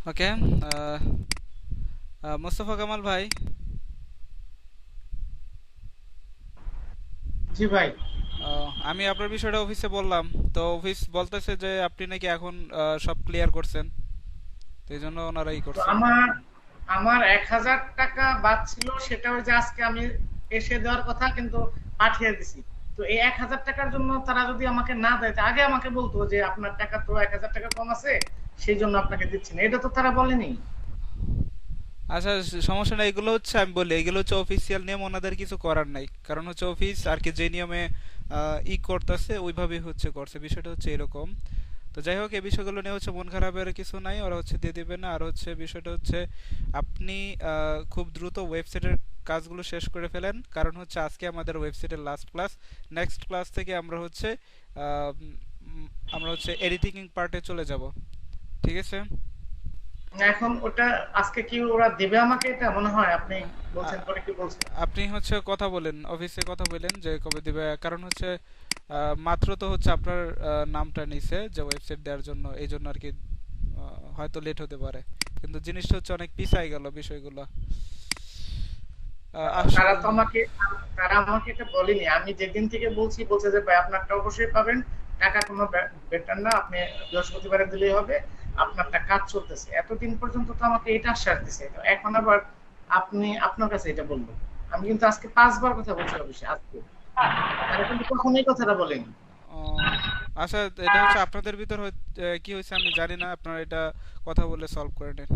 ওকে। মোস্তফা কামাল ভাই, জি ভাই। আমি আপনার বিষয়টা অফিসে বললাম। তো অফিস বলতেছে যে আপনি নাকি এখন সব ক্লিয়ার করছেন, তো এই জন্য ওনারা তো করছে। আমার আমার 1,000 টাকা বাদ ছিল, সেটা ওই যে আজকে আমি এসে দেওয়ার কথা, কিন্তু পাঠিয়ে দিছি। তো এই 1,000 টাকার জন্য তারা যদি আমাকে না দেয়, তা আগে আমাকে বলতো যে আপনার টাকা তো 1,000 টাকা কম আছে, সেই জন্য আপনাকে দিচ্ছি না। এটা তো তারা বলেনি। আচ্ছা, সমস্যা নাই, এগুলো হচ্ছে আমি বলি এগুলো হচ্ছে অফিসিয়াল নিয়ম, ওনাদের কিছু করার নাই। কারণ হচ্ছে অফিস আর কি যে নিয়মে করতেছে ওইভাবেই হচ্ছে করছে, বিষয়টা হচ্ছে এরকম। তো যাই হোক, এই বিষয়গুলো নিয়ে হচ্ছে মন খারাপের কিছু নাই, ওরা হচ্ছে দিয়ে দিবে না। আর হচ্ছে বিষয়টা হচ্ছে আপনি খুব দ্রুত ওয়েবসাইটের কাজগুলো শেষ করে ফেলেন, কারণ হচ্ছে আজকে আমাদের ওয়েবসাইটের লাস্ট ক্লাস। নেক্সট ক্লাস থেকে আমরা হচ্ছে আহ, উম, আমরা হচ্ছে এডিটিং পার্টে চলে যাব। ঠিক আছে? এখন ওটা আজকে কি ওরা দেবে আমাকে? এটা মনে হয় আপনি বলছেন, আ- পরে কি বলছেন? আপনি হচ্ছে কথা বলেন, অফিসে কথা বলেন যে কবে দিবে। কারণ হচ্ছে মাত্র তো হচ্ছে আপনার নামটা নিছে যে ওয়েবসাইট দেওয়ার জন্য, এই জন্য আর কি হয়তো লেট হতে পারে। কিন্তু জিনিসটা হচ্ছে অনেক পিছাই গেল বিষয়গুলো। তারা আসলে তো আমাকে তারা আমাকে এটা বলেনি। আমি যেদিন থেকে বলছি, বলছে যে ভাই আপনারটা অবশ্যই পাবেন, টাকা কোনো বেটার না, আপনি বৃহস্পতিবারে দিলেই হবে, আপনারটা কাজ চলতেছে। এতদিন পর্যন্ত তো আমাকে এটা আশ্বাস দিছে, তো এখন আবার আপনি আপনার কাছে এটা বলবো? আমি কিন্তু আজকে 5 বার কথা বলছি অফিসে আজকে, তারা কিন্তু কখনোই কথাটা বলেনি। ও, আচ্ছা, এটা হচ্ছে আপনাদের ভিতর কি হয়েছে আমি জানি না, আপনারা এটা কথা বলে সলভ করে নেন।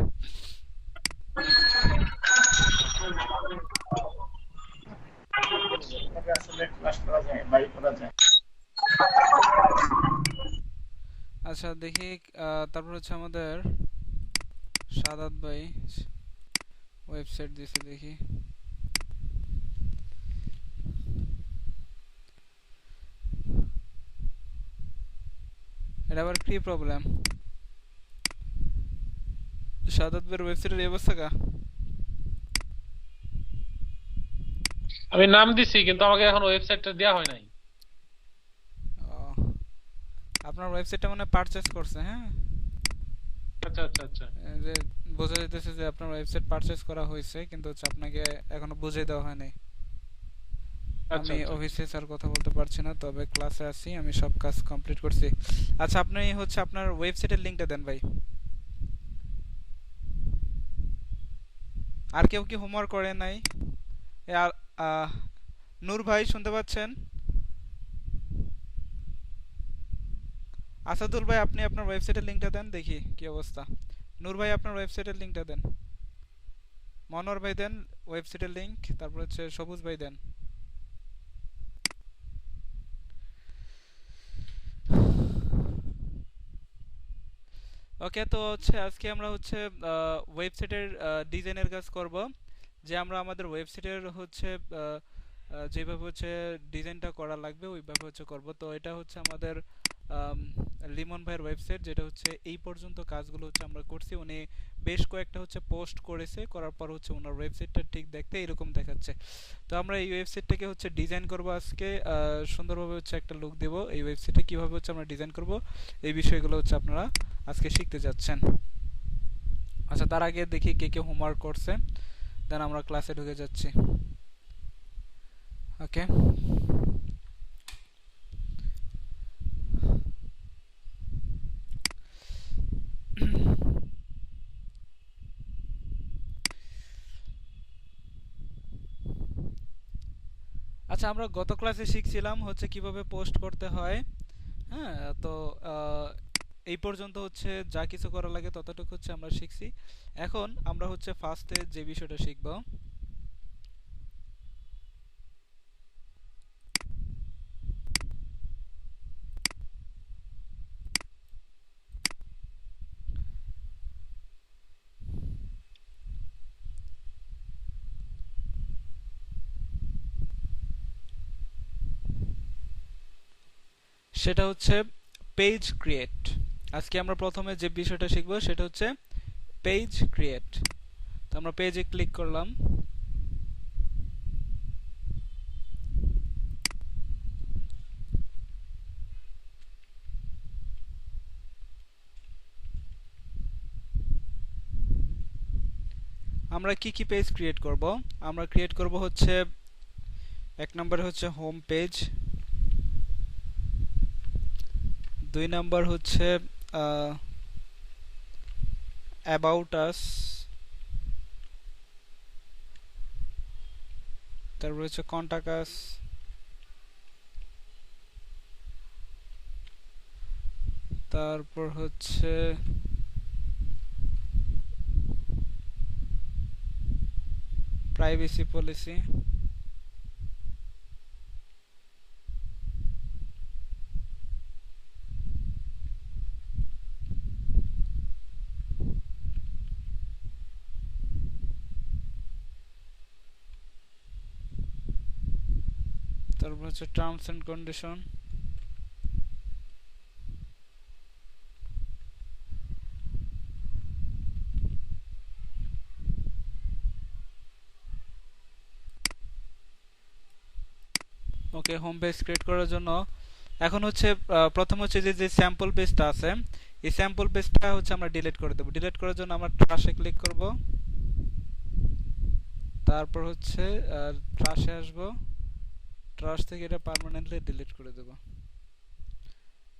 এভাবে আসলে ক্লাস করা যায়, বাড়ি করা যায়? আচ্ছা দেখি, তারপর হচ্ছে আমাদের সাদাত ভাই ওয়েবসাইট দিছে, দেখি। এটা আবার কি প্রবলেম? সাদাত ভাইয়ের ওয়েবসাইটের এই অবস্থা কা? আমি নাম দিছি কিন্তু আমাকে এখন ওয়েবসাইটটা দেওয়া হয় নাই। ও, আপনার ওয়েবসাইটটা মানে পারচেজ করছে, হ্যাঁ? আচ্ছা আচ্ছা আচ্ছা এই যে বোঝা যাইতেছে যে আপনার ওয়েবসাইট পারচেজ করা হয়েছে, কিন্তু হচ্ছে আপনাকে এখনো বুঝিয়ে দেওয়া হয়নি। আচ্ছা আমি আচ্ছা আচ্ছা। অফিসে স্যার কথা বলতে পারছি না, তবে ক্লাসে আছি, আমি সব কাজ কমপ্লিট করছি। আচ্ছা, আপনি হচ্ছে আপনার ওয়েবসাইটের লিংকটা দেন ভাই। আর কেউ কি হোমওয়ার্ক করে নাই? এ আহ, নূর ভাই শুনতে পাচ্ছেন? আসাদুল ভাই, আপনি আপনার ওয়েবসাইটের লিংকটা দেন, দেখি কি অবস্থা। নূর ভাই, আপনার ওয়েবসাইটের লিংকটা দেন। মনোয়ার ভাই দেন ওয়েবসাইটের লিংক, তারপর হচ্ছে সবুজ ভাই দেন। ওকে, তো হচ্ছে আজকে আমরা হচ্ছে ওয়েবসাইটের ডিজাইনের কাজ করব। যে আমরা আমাদের ওয়েবসাইটের হচ্ছে যেভাবে হচ্ছে ডিজাইনটা করা লাগবে ওইভাবে হচ্ছে করব। তো এটা হচ্ছে আমাদের আম, লিমন ভাইয়ের ওয়েবসাইট, যেটা হচ্ছে এই পর্যন্ত কাজগুলো হচ্ছে আমরা করছি। উনি বেশ কয়েকটা হচ্ছে পোস্ট করেছে, করার পর হচ্ছে ওনার ওয়েবসাইটটা ঠিক দেখতে এরকম দেখাচ্ছে। তো আমরা এই ওয়েবসাইটটাকে হচ্ছে ডিজাইন করব আজকে, সুন্দরভাবে হচ্ছে একটা লুক দেব। এই ওয়েবসাইটে কিভাবে হচ্ছে আমরা ডিজাইন করব, এই বিষয়গুলো হচ্ছে আপনারা আজকে শিখতে যাচ্ছেন। আচ্ছা, তার আগে দেখি কে কে হোমওয়ার্ক করছে, দেন আমরা ক্লাসে ঢুকে যাচ্ছি। ওকে। আচ্ছা, আমরা গত ক্লাসে শিখছিলাম হচ্ছে কিভাবে পোস্ট করতে হয়। হ্যাঁ, তো আহ, এই পর্যন্ত হচ্ছে যা কিছু করা লাগে ততটুকু হচ্ছে আমরা শিখছি। এখন আমরা হচ্ছে ফার্স্টে যে বিষয়টা শিখব, সেটা হচ্ছে পেজ ক্রিয়েট। আজকে আমরা প্রথমে যে বিষয়টা শিখব সেটা হচ্ছে পেজ ক্রিয়েট। তো আমরা পেজে ক্লিক করলাম। আমরা কি কি পেজ ক্রিয়েট করব? আমরা ক্রিয়েট করব হচ্ছে এক নম্বরে হচ্ছে হোম পেজ, 2 নাম্বার হচ্ছে অ্যাবাউট আস, তারপর হচ্ছে কন্টাক্ট আস, তারপর হচ্ছে প্রাইভেসি পলিসি, তারপর হচ্ছে terms and condition, okay. Home page create করার জন্য এখন হচ্ছে প্রথম হচ্ছে যে স্যাম্পল পেজটা আছে, এই স্যাম্পল পেজটা হচ্ছে আমরা ডিলিট করে দেব। ডিলিট করার জন্য আমরা ট্রাশে ক্লিক করব, তারপর হচ্ছে ট্রাশে আসব, ট্রাশ থেকে এটা পার্মানেন্টলি ডিলিট করে দেব।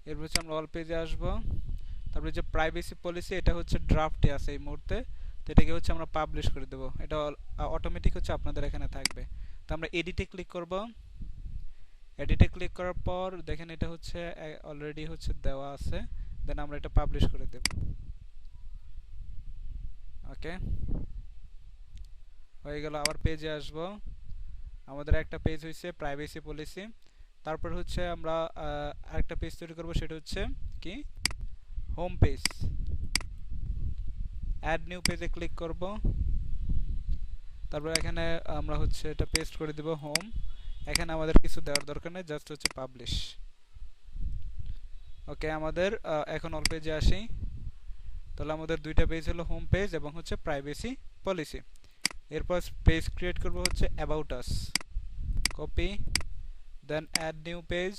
এরপর হচ্ছে আমরা অল পেজে আসব, তারপরে যে প্রাইভেসি পলিসি এটা হচ্ছে ড্রাফটে আছে এই মুহূর্তে, তো এটাকে হচ্ছে আমরা পাবলিশ করে দেব। এটা অটোমেটিক হচ্ছে আপনাদের এখানে থাকবে। তো আমরা এডিটে ক্লিক করব, এডিটে ক্লিক করার পর দেখেন এটা হচ্ছে অলরেডি হচ্ছে দেওয়া আছে, দেন আমরা এটা পাবলিশ করে দেব। ওকে, হয়ে গেল। আবার পেজে আসব, আমাদের একটা পেজ হয়েছে প্রাইভেসি পলিসি, তারপর হচ্ছে আমরা আরেকটা পেজ তৈরি করব, সেটা হচ্ছে কি হোম পেজ। অ্যাড নিউ পেজে ক্লিক করব, তারপর এখানে আমরা হচ্ছে এটা পেস্ট করে দেব হোম। এখানে আমাদের কিছু দেওয়ার দরকার নেই, জাস্ট হচ্ছে পাবলিশ। ওকে, আমাদের এখন অল পেজে আসি। তাহলে আমাদের দুইটা পেজ হলো হোম পেজ এবং হচ্ছে প্রাইভেসি পলিসি। এরপর পেজ ক্রিয়েট করব হচ্ছে about us, copy, then add new page,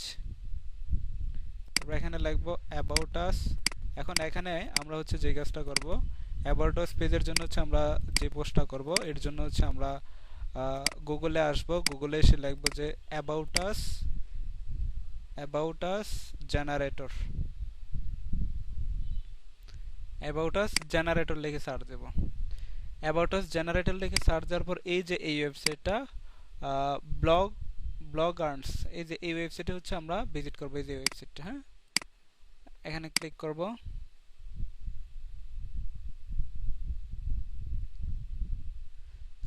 তারপর এখানে লিখবো অ্যাবাউট আস। এখন এখানে আমরা হচ্ছে যে কাজটা করব, অ্যাবাউট আস পেজের জন্য হচ্ছে আমরা যে পোস্টটা করব, এর জন্য হচ্ছে আমরা গুগলে আসব, গুগলে এসে লিখব যে about us generator, about us generator লিখে সার্চ দেব। অ্যাবাউট আস জেনারেটর লিখে সার্চ দেওয়ার পর এই যে এই ওয়েবসাইটটা ব্লগ আর্নস, এই যে এই ওয়েবসাইটে হচ্ছে আমরা ভিজিট করব, এই যে ওয়েবসাইটটা। হ্যাঁ, এখানে ক্লিক করব,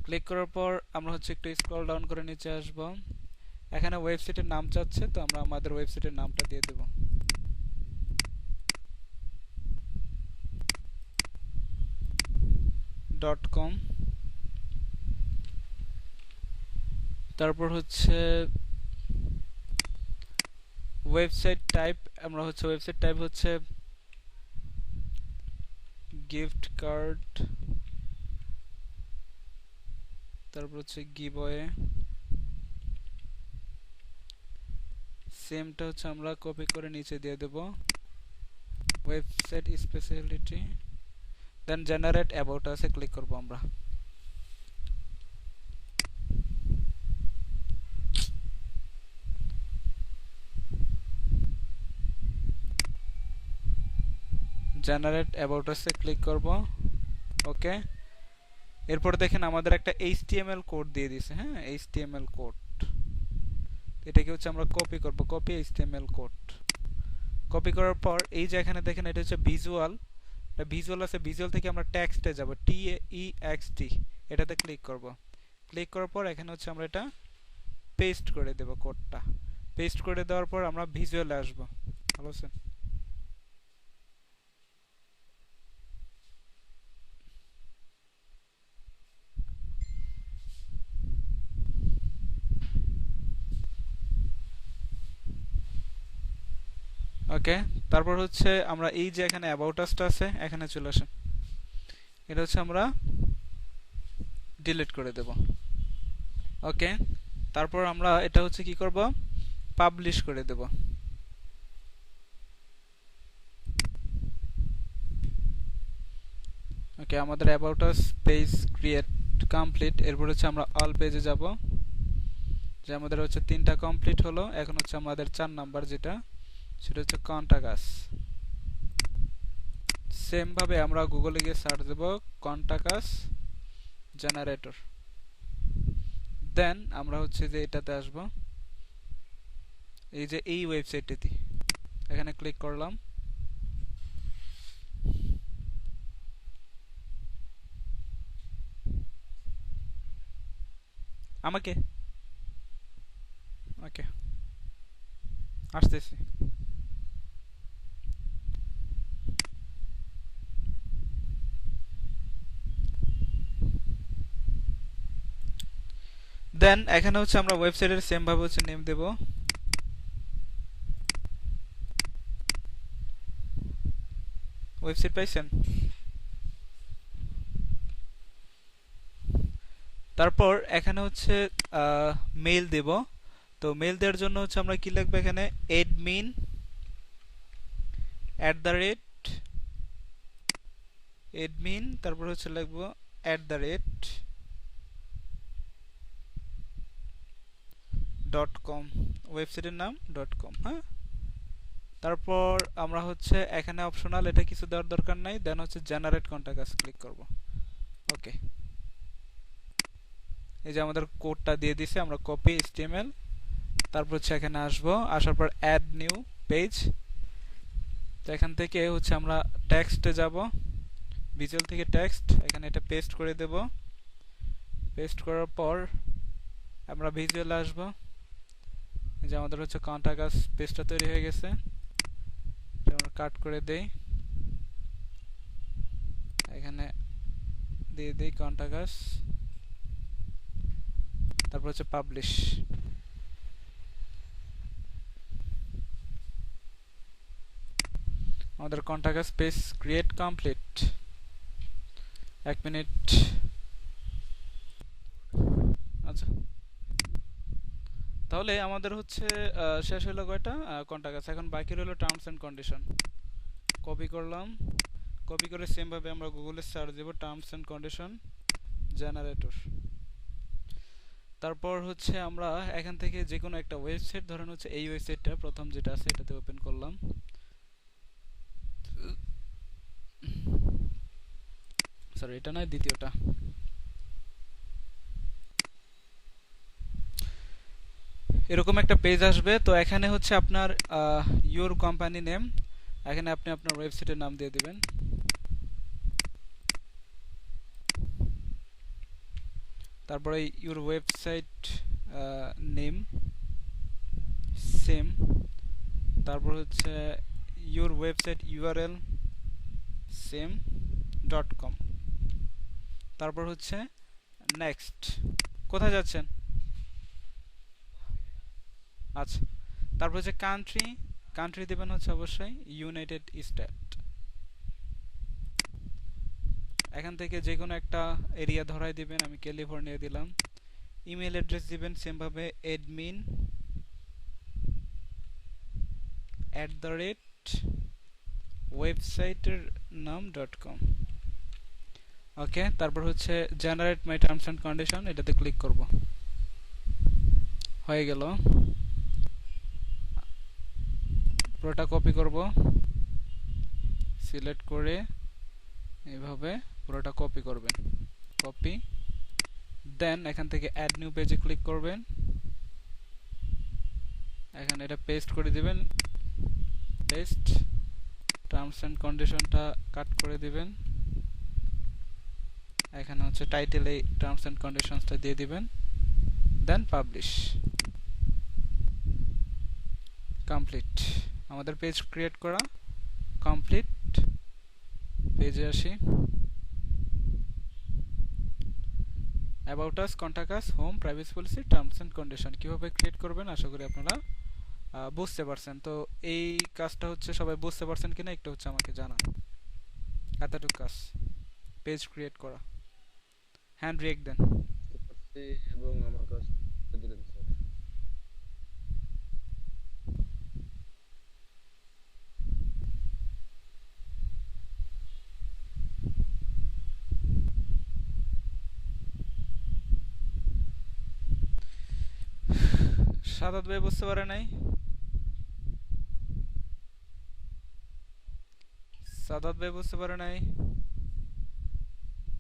ক্লিক করার পর আমরা হচ্ছে একটু স্ক্রল ডাউন করে নিচে আসব। এখানে ওয়েবসাইটের নাম চাচ্ছে, তো আমরা আমাদের ওয়েবসাইটের নামটা দিয়ে দেব। .com, তারপর হচ্ছে ওয়েবসাইট টাইপ, আমরা হচ্ছে ওয়েবসাইট টাইপ হচ্ছে গিফট কার্ড, তারপর হচ্ছে গিভওয়ে। সেমটা হচ্ছে আমরা কপি করে নিচে দিয়ে দেব, website speciality, then generate about us এ ক্লিক করব আমরা। জেনারেট অ্যাবাউট আস এ ক্লিক করব। ওকে, এরপর দেখেন আমাদের একটা এইচটিএমএল কোড দিয়ে দিয়েছে। হ্যাঁ, এইচটিএমএল কোড, এটাকে হচ্ছে আমরা কপি করব, কপি এইচটিএমএল কোড। কপি করার পর এই যে এখানে দেখেন এটা হচ্ছে ভিজুয়াল, এটা ভিজুয়াল আছে, ভিজুয়াল থেকে আমরা টেক্সটে যাব, TEXT, এটাতে ক্লিক করব। ক্লিক করার পর এখানে হচ্ছে আমরা এটা পেস্ট করে দেব কোডটা। পেস্ট করে দেওয়ার পর আমরা ভিজুয়ালে আসব। ভালো আছেন? ওকে, তারপর হচ্ছে আমরা এই যে এখানে অ্যাবাউট আসটা আছে, এখানে চলে আসেন, এটা হচ্ছে আমরা ডিলিট করে দেব। ওকে, তারপর আমরা এটা হচ্ছে কি করব, পাবলিশ করে দেব। ওকে, আমাদের about us page create complete. এরপর হচ্ছে আমরা অল পেজে যাব, যে আমাদের হচ্ছে 3টা কমপ্লিট হলো। এখন হচ্ছে আমাদের 4 নাম্বার যেটা, সেটা হচ্ছে কন্টাকাস। সেম ভাবে আমরা গুগলে গিয়ে সার্চ দেব কন্টাকাস জেনারেটর, দেন আমরা হচ্ছে যে এটাতে আসব, এই যে এই ওয়েবসাইটটিতে এখানে ক্লিক করলাম। আমাকে ওকে আসতেছি। দেন এখানে হচ্ছে আমরা ওয়েবসাইটের সেম ভাবে হচ্ছে নেম দেব। ওয়েবসাইট পাইছেন? তারপর এখানে হচ্ছে মেইল দেব। তো মেইল দেওয়ার জন্য হচ্ছে আমরা কি লিখব, এখানে admin admin তারপর হচ্ছে লিখব .com, ওয়েবসাইটের নাম .com। হ্যাঁ, তারপর আমরা হচ্ছে এখানে অপশনাল, এটা কিছু দেওয়ার দরকার নাই। দেন হচ্ছে জেনারেট কন্টাক্ট ক্লিক করব। ওকে, এই যে আমাদের কোডটা দিয়ে দিছে, আমরা কপি HTML, তারপর হচ্ছে এখানে আসব, আসার পর অ্যাড নিউ পেজ। তো এখান থেকে হচ্ছে আমরা টেক্সটে যাব, ভিজুয়াল থেকে টেক্সট, এখানে এটা পেস্ট করে দেব। পেস্ট করার পর আমরা ভিজুয়ালে আসব, এই যে আমাদের হচ্ছে কন্টাক্ট পেজটা তৈরি হয়ে গেছে। এটা আমরা কাট করে দেই, এখানে দিয়ে দেই কন্টাক্ট, তারপর হচ্ছে পাবলিশ। আমাদের contact page create complete. 1 minute. আচ্ছা, তাহলে আমাদের হচ্ছে শেষ হলো কয়টা কন্টাক্ট। এখন বাকি রইল টার্মস এন্ড কন্ডিশন। কপি করলাম, কপি করে সেম ভাবে আমরা গুগলে সার্চ দেব টার্মস এন্ড কন্ডিশন জেনারেটর। তারপর হচ্ছে আমরা এখান থেকে যে কোনো একটা ওয়েবসাইট, ধরেন হচ্ছে এই ওয়েবসাইটটা প্রথম যেটা আছে এটাতে ওপেন করলাম। সরি, এটা নয়, দ্বিতীয়টা। এরকম একটা পেজ আসবে। তো এখানে হচ্ছে আপনার ইউর কোম্পানি নেম, এখানে আপনি আপনার ওয়েবসাইটের নাম দিয়ে দিবেন। তারপরে ইউর ওয়েবসাইট নেম সেম, তারপর হচ্ছে your website URL same .com, তারপর হচ্ছে নেক্সট। কোথায় যাচ্ছেন? আচ্ছা, তারপর হচ্ছে কান্ট্রি, কান্ট্রি দিবেন হচ্ছে অবশ্যই ইউনাইটেড স্টেট। এখান থেকে যে কোনো একটা এরিয়া ধরাই দিবেন, আমি ক্যালিফোর্নিয়া দিলাম। ইমেল অ্যাড্রেস দিবেন সেম ভাবে admin @ওয়েবসাইটের নাম .com। ওকে, তারপর হচ্ছে generate my terms and condition, এটাতে ক্লিক করব। হয়ে গেল। পুরোটা কপি করব, সিলেক্ট করে এইভাবে পুরোটা কপি করবেন, কপি। দেন এখান থেকে অ্যাড নিউ পেজে ক্লিক করবেন, এখানে এটা পেস্ট করে দিবেন, পেস্ট। টার্মস এন্ড কন্ডিশনটা কাট করে দিবেন, এখানে হচ্ছে টাইটেলে টার্মস এন্ড কন্ডিশনসটা দিয়ে দিবেন, দেন পাবলিশ। কমপ্লিট। আমাদের পেজ ক্রিয়েট করা কমপ্লিট। পেজে আসি, about us, contact us, home, privacy policy, terms and condition কিভাবে ক্রিয়েট করবেন আশা করি আপনারা বুঝতে পারছেন। তো এই কাজটা হচ্ছে সবাই বুঝতে পারছেন কিনা একটু হচ্ছে আমাকে জানান। এতটুকু কাজ, পেজ ক্রিয়েট করা। হ্যান্ড রিয়েক্ট দেন। এবং আমার কাছ দিলেন স্যার। সাদাত ভাই বুঝতে পারে নাই? সাদাত ভাই বুঝতে পারে নাই?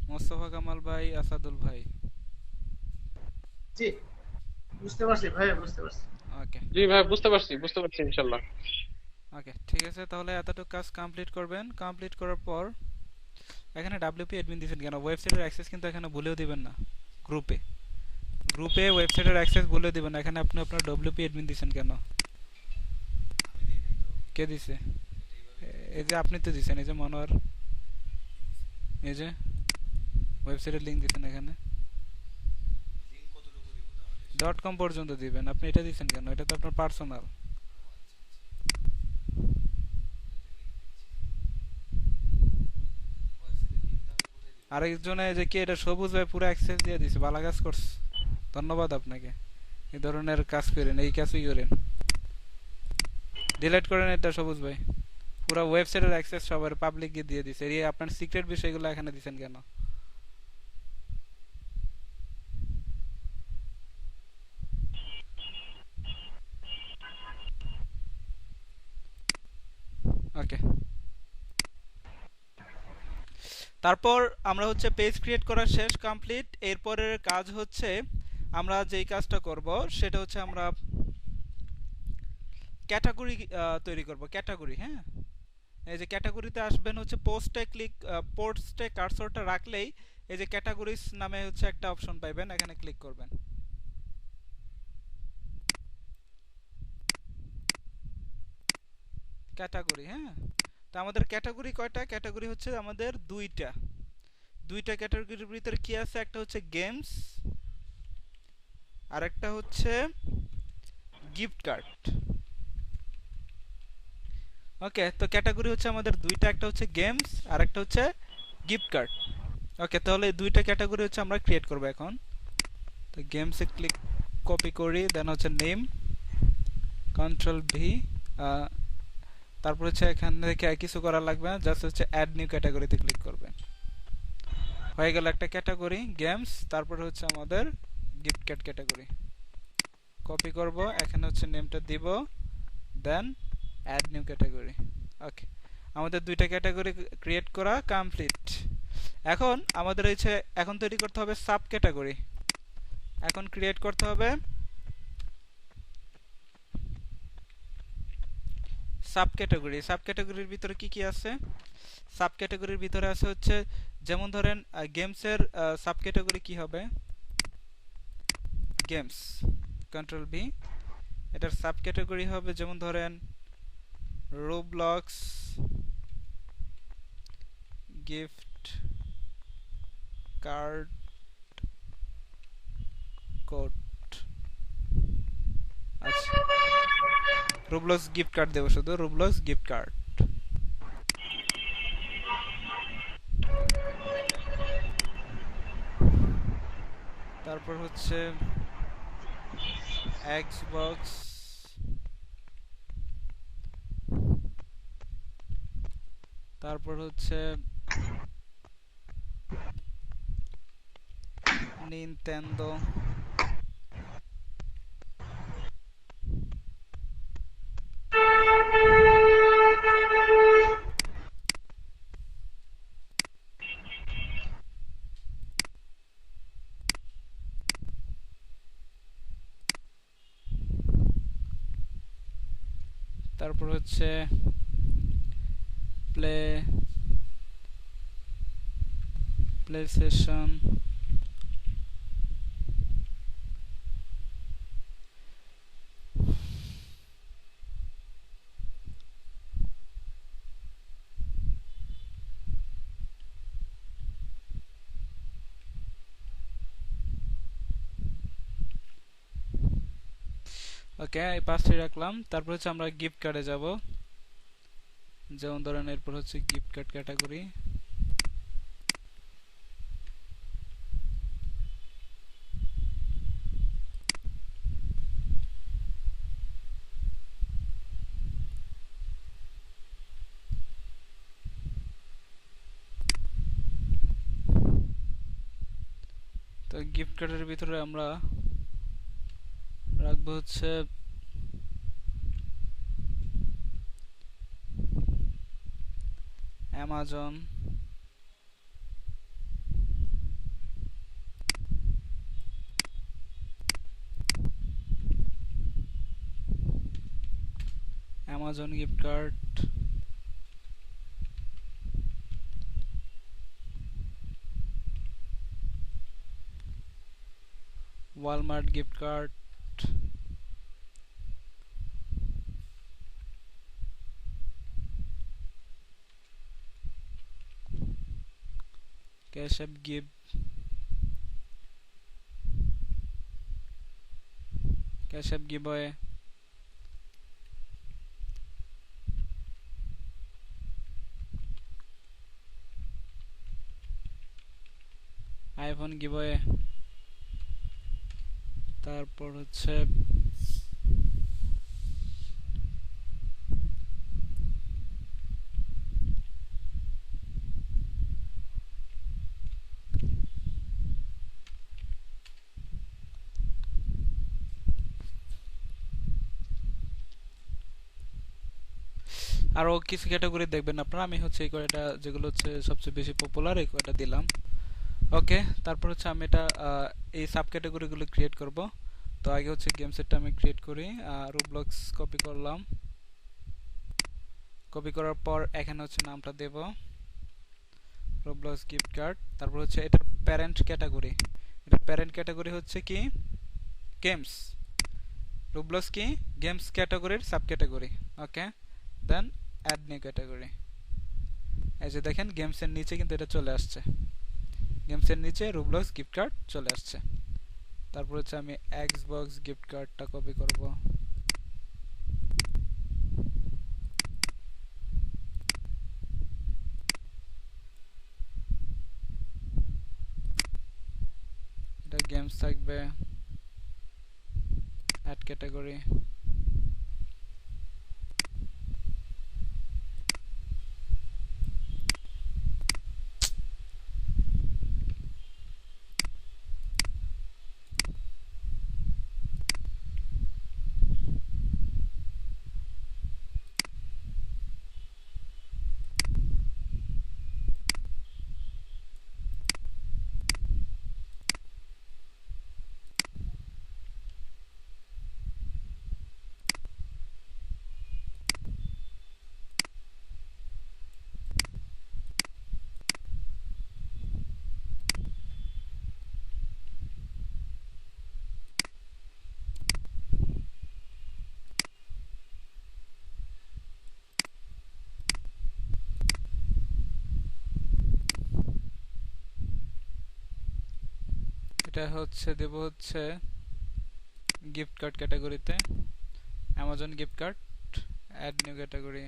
মোস্তফা কামাল ভাই, আসাদুল ভাই? জি, বুঝতে পারছি ভাই, বুঝতে পারছি। ওকে জি ভাই, বুঝতে পারছি ইনশাল্লাহ। ওকে, ঠিক আছে, তাহলে এতটুকু কাজ কমপ্লিট করবেন। কমপ্লিট করার পর এখানে ডাব্লিউপি অ্যাডমিন দিয়েছেন কেন? ওয়েবসাইটের অ্যাক্সেস কিন্তু এখানে ভুলেও দিবেন না। গ্রুপে গ্রুপে ওয়েবসাইটের অ্যাক্সেস ভুলেও দিবেন না। এখানে আপনি আপনার ডব্লিউপি অ্যাডমিন দিয়েছেন কেন? কে দিছে? এই যে আপনি তো দিছেন, এই যে মনোয়ার, এই যে ওয়েবসাইটের লিংক দিছেন এখানে। .com পর্যন্ত দিবেন। আপনি এটা দিছেন কেন? এটা তো আপনার পার্সোনাল। আরেকজনে যে কি এটা সবুজ ভাই পুরো অ্যাক্সেস দিয়ে দিছে, ভালো কাজ করছে, ধন্যবাদ আপনাকে। এই ধরনের কাজ করেন, এই কাজই করেন। ডিলিট করেন এটা সবুজ ভাই। পুরো ওয়েবসাইটের অ্যাক্সেস সবার পাবলিক দিয়ে দিছে। এই আপনার সিক্রেট বিষয়গুলো এখানে দিছেন কেন? ওকে, তারপর আমরা হচ্ছে পেজ ক্রিয়েট করা শেষ, কমপ্লিট। এরপরের কাজ হচ্ছে আমরা যেই কাজটা করব সেটা হচ্ছে আমরা ক্যাটাগরি তৈরি করব। ক্যাটাগরি, হ্যাঁ, এই যে ক্যাটাগরিতে আসবেন হচ্ছে পোস্টে কার্সরটা রাখলেই এই যে ক্যাটাগরিজ নামে হচ্ছে একটা অপশন পাবেন, এখানে ক্লিক করবেন। ক্যাটাগরি, হ্যাঁ, তো আমাদের ক্যাটাগরি কয়টা? ক্যাটাগরি হচ্ছে আমাদের দুইটা ক্যাটাগরির ভিতরে কি আছে? একটা হচ্ছে গেমস আর একটা হচ্ছে গিফট কার্ড। ওকে, তো ক্যাটাগরি হচ্ছে আমাদের দুইটা, একটা হচ্ছে গেমস আর একটা হচ্ছে গিফট কার্ড। ওকে, তাহলে এই দুইটা ক্যাটাগরি হচ্ছে আমরা ক্রিয়েট করব এখন। তো গেমসে ক্লিক, কপি করি, দেন হচ্ছে নেম, কন্ট্রোল ভি, তারপর হচ্ছে এখান থেকে কিছু করা লাগবে না, জাস্ট হচ্ছে অ্যাড নিউ ক্যাটাগরিতে ক্লিক করবেন। হয়ে গেল একটা ক্যাটাগরি গেমস, তারপর হচ্ছে আমাদের গিফট কার্ড ক্যাটাগরি। কপি করব, এখানে হচ্ছে নেমটা দিব, দেন অ্যাড নিউ ক্যাটাগরি। ওকে, আমাদের দুইটা ক্যাটাগরি ক্রিয়েট করা কমপ্লিট। এখন আমাদের হচ্ছে এখন তৈরি করতে হবে সাব ক্যাটাগরি। এখন ক্রিয়েট করতে হবে সাব ক্যাটাগরি। সাব ক্যাটাগরির ভিতরে কি কি আছে? সাব ক্যাটাগরির ভিতরে আছে হচ্ছে, যেমন ধরেন গেমসের সাব ক্যাটাগরি কি হবে? গেমস, কন্ট্রোল বি, এটার সাব ক্যাটাগরি হবে যেমন ধরেন রোবলক্স গিফট কার্ড কোড। আচ্ছা, রোবলক্স গিফট কার্ড দেবো, শুধু রোবলক্স গিফট কার্ড। তারপর হচ্ছে এক্সবক্স, তারপর হচ্ছে নিনটেন্ডো, তারপর হচ্ছে প্লে স্টেশন, ওকে, এই পাঁচটি রাখলাম। তারপর হচ্ছে আমরা গিফট কার্ডে যাব, যেমন ধরেন এরপর হচ্ছে গিফট কার্ড ক্যাটাগরি। তো গিফট কার্ডের ভিতরে আমরা রাখবো হচ্ছে Amazon, Amazon gift card, Walmart gift card, cash app gift, cash app giveaway, iPhone giveaway, তারপর হচ্ছে আরো কিছু ক্যাটাগরি দেখবেন আপনারা। আমি হচ্ছে এই কয়টা যেগুলো হচ্ছে সবচেয়ে বেশি পপুলার এই কয়টা দিলাম। ওকে, তারপর হচ্ছে আমি এটা এই সাব ক্যাটাগরিগুলো ক্রিয়েট করব। তো আগে হচ্ছে গেম সেটটা আমি ক্রিয়েট করি, রুবলক্স কপি করলাম। কপি করার পর এখানে হচ্ছে নামটা দেব রুবলক্স গিফট কার্ড। তারপর হচ্ছে এটার প্যারেন্ট ক্যাটাগরি, এটার প্যারেন্ট ক্যাটাগরি হচ্ছে কি গেমস, রুবলক্স কি গেমস ক্যাটাগরির সাব ক্যাটাগরি। ওকে, দেন অ্যাড নিউ ক্যাটাগরি। এই যে দেখেন গেমসের নিচে কিন্তু এটা চলে আসছে, গেমসের নিচে রুবলক্স গিফট কার্ড চলে আসছে। তারপর হচ্ছে আমি এক্সবক্স গিফট কার্ডটা কপি করব। এটা গেমস থাকবে, অ্যাড ক্যাটাগরি, এটা হচ্ছে দেব হচ্ছে গিফট কার্ড ক্যাটাগরিতে, Amazon gift card, add new category.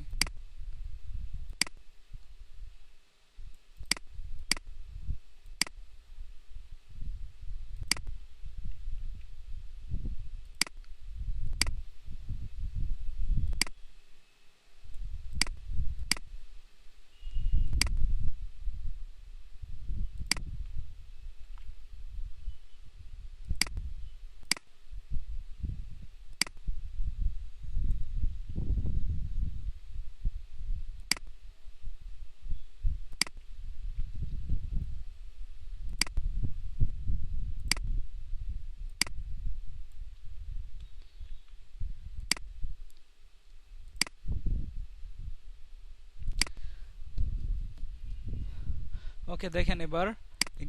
Okay, দেখেন এবার